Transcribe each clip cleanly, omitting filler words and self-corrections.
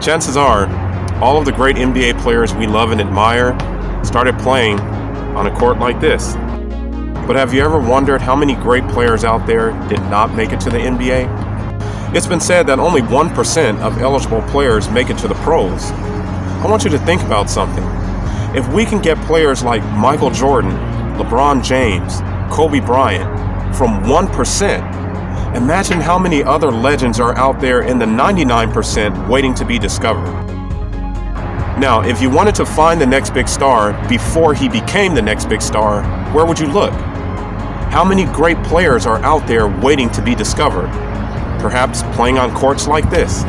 Chances are, all of the great NBA players we love and admire started playing on a court like this. But have you ever wondered how many great players out there did not make it to the NBA? It's been said that only 1% of eligible players make it to the pros. I want you to think about something. If we can get players like Michael Jordan, LeBron James, Kobe Bryant from 1%, imagine how many other legends are out there in the 99% waiting to be discovered. Now, if you wanted to find the next big star before he became the next big star, where would you look? How many great players are out there waiting to be discovered? Perhaps playing on courts like this.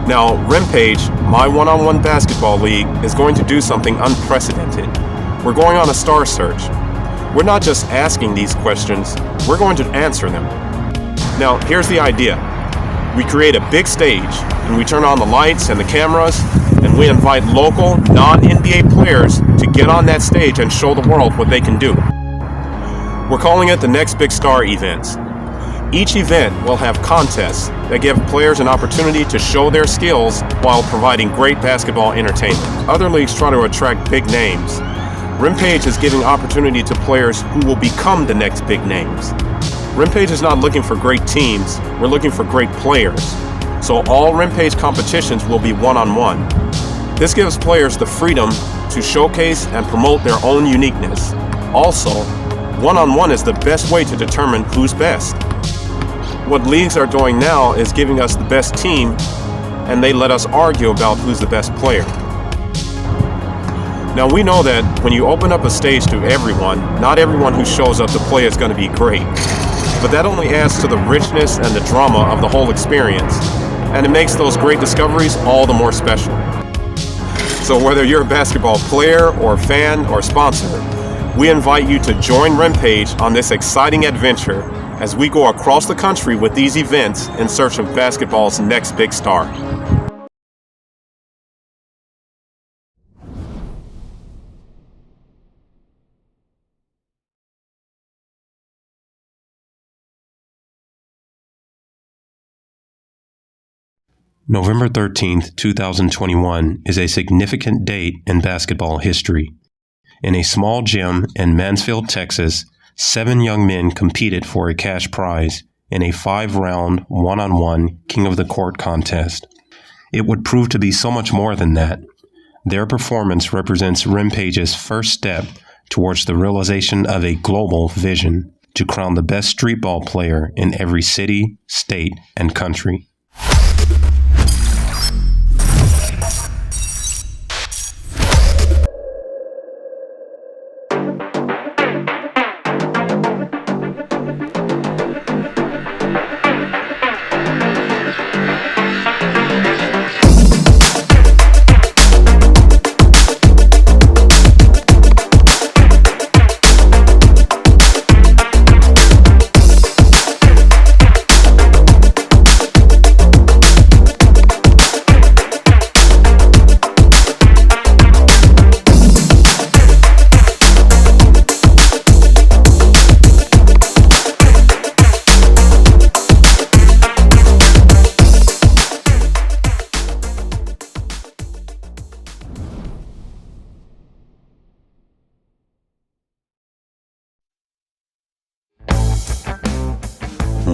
Now, Rimpage, my one-on-one basketball league, is going to do something unprecedented. We're going on a star search. We're not just asking these questions, we're going to answer them. Now, here's the idea. We create a big stage, and we turn on the lights and the cameras, and we invite local, non-NBA players to get on that stage and show the world what they can do. We're calling it the Next Big Star Events. Each event will have contests that give players an opportunity to show their skills while providing great basketball entertainment. Other leagues try to attract big names. Rimpage is giving opportunity to players who will become the next big names. Rimpage is not looking for great teams, we're looking for great players. So all Rimpage competitions will be one-on-one. This gives players the freedom to showcase and promote their own uniqueness. Also, one-on-one is the best way to determine who's best. What leagues are doing now is giving us the best team, and they let us argue about who's the best player. Now, we know that when you open up a stage to everyone, not everyone who shows up to play is going to be great. But that only adds to the richness and the drama of the whole experience, and it makes those great discoveries all the more special. So whether you're a basketball player or fan or sponsor, we invite you to join Rimpage on this exciting adventure as we go across the country with these events in search of basketball's next big star. November 13th, 2021 is a significant date in basketball history. In a small gym in Mansfield, Texas, 7 young men competed for a cash prize in a 5-round, one-on-one King of the Court contest. It would prove to be so much more than that. Their performance represents Rimpage's first step towards the realization of a global vision to crown the best street ball player in every city, state, and country.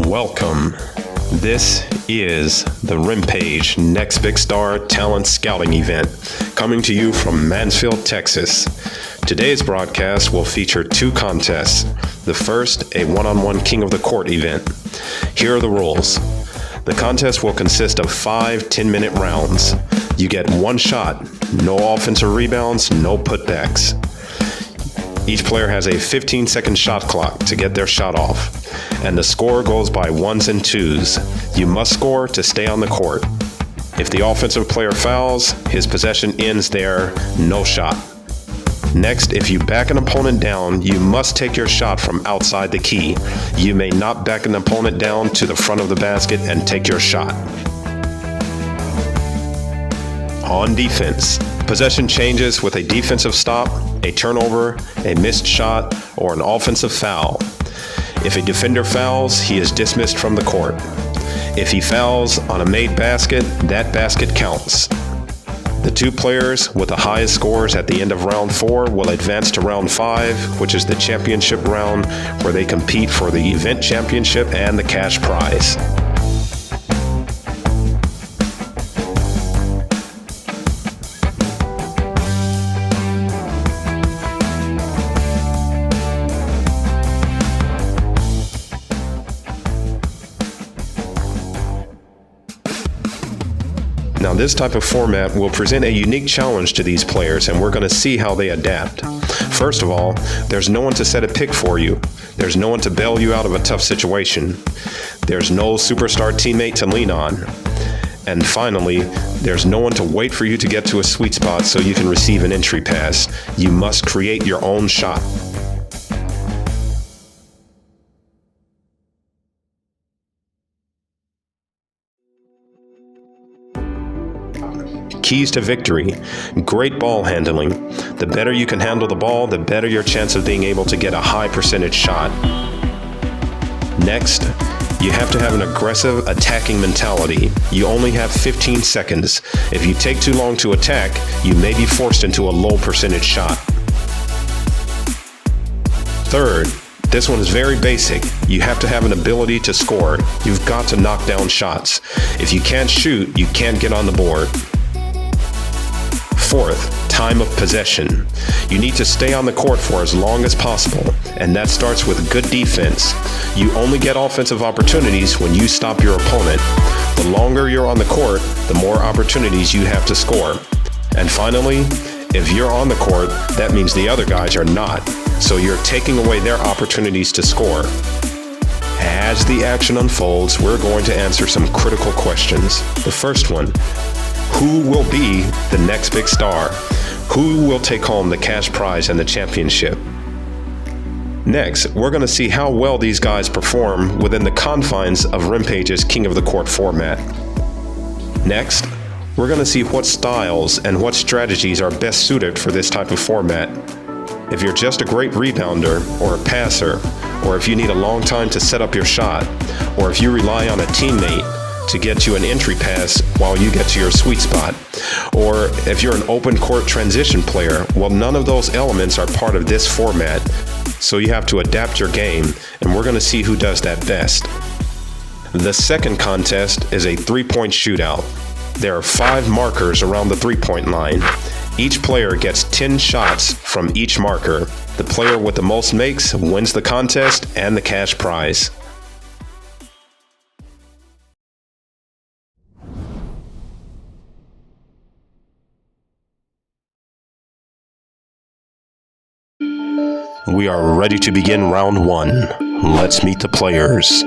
Welcome. This is the Rimpage Next Big Star Talent Scouting Event, coming to you from Mansfield, Texas. Today's broadcast will feature 2 contests. The first, a one-on-one King of the Court event. Here are the rules. The contest will consist of 5 10-minute rounds. You get 1 shot, no offensive rebounds, no putbacks. Each player has a 15-second shot clock to get their shot off, and the score goes by 1s and 2s. You must score to stay on the court. If the offensive player fouls, his possession ends there, no shot. Next, if you back an opponent down, you must take your shot from outside the key. You may not back an opponent down to the front of the basket and take your shot. On defense, possession changes with a defensive stop a turnover, a missed shot, or an offensive foul. If a defender fouls, he is dismissed from the court. If he fouls on a made basket, that basket counts. The two players with the highest scores at the end of round 4 will advance to round 5, which is the championship round, where they compete for the event championship and the cash prize. Now, this type of format will present a unique challenge to these players, and we're going to see how they adapt. First of all, there's no one to set a pick for you. There's no one to bail you out of a tough situation. There's no superstar teammate to lean on. And finally, there's no one to wait for you to get to a sweet spot so you can receive an entry pass. You must create your own shot. Keys to victory: great ball handling. The better you can handle the ball, the better your chance of being able to get a high percentage shot. Next, you have to have an aggressive attacking mentality. You only have 15 seconds. If you take too long to attack, you may be forced into a low percentage shot. Third, this one is very basic. You have to have an ability to score. You've got to knock down shots. If you can't shoot, you can't get on the board. Fourth, time of possession. You need to stay on the court for as long as possible, and that starts with good defense. You only get offensive opportunities when you stop your opponent. The longer you're on the court, the more opportunities you have to score. And finally, if you're on the court, that means the other guys are not, so you're taking away their opportunities to score. As the action unfolds, we're going to answer some critical questions. The first one: who will be the next big star? Who will take home the cash prize and the championship? Next, we're going to see how well these guys perform within the confines of Rimpage's King of the Court format. Next, we're going to see what styles and what strategies are best suited for this type of format. If you're just a great rebounder or a passer, or if you need a long time to set up your shot, or if you rely on a teammate to get you an entry pass while you get to your sweet spot, or if you're an open court transition player, well, none of those elements are part of this format, so you have to adapt your game, and we're going to see who does that best. The second contest is a three-point shootout. There are 5 markers around the three-point line. Each player gets 10 shots from each marker. The player with the most makes wins the contest and the cash prize. We are ready to begin round 1. Let's meet the players.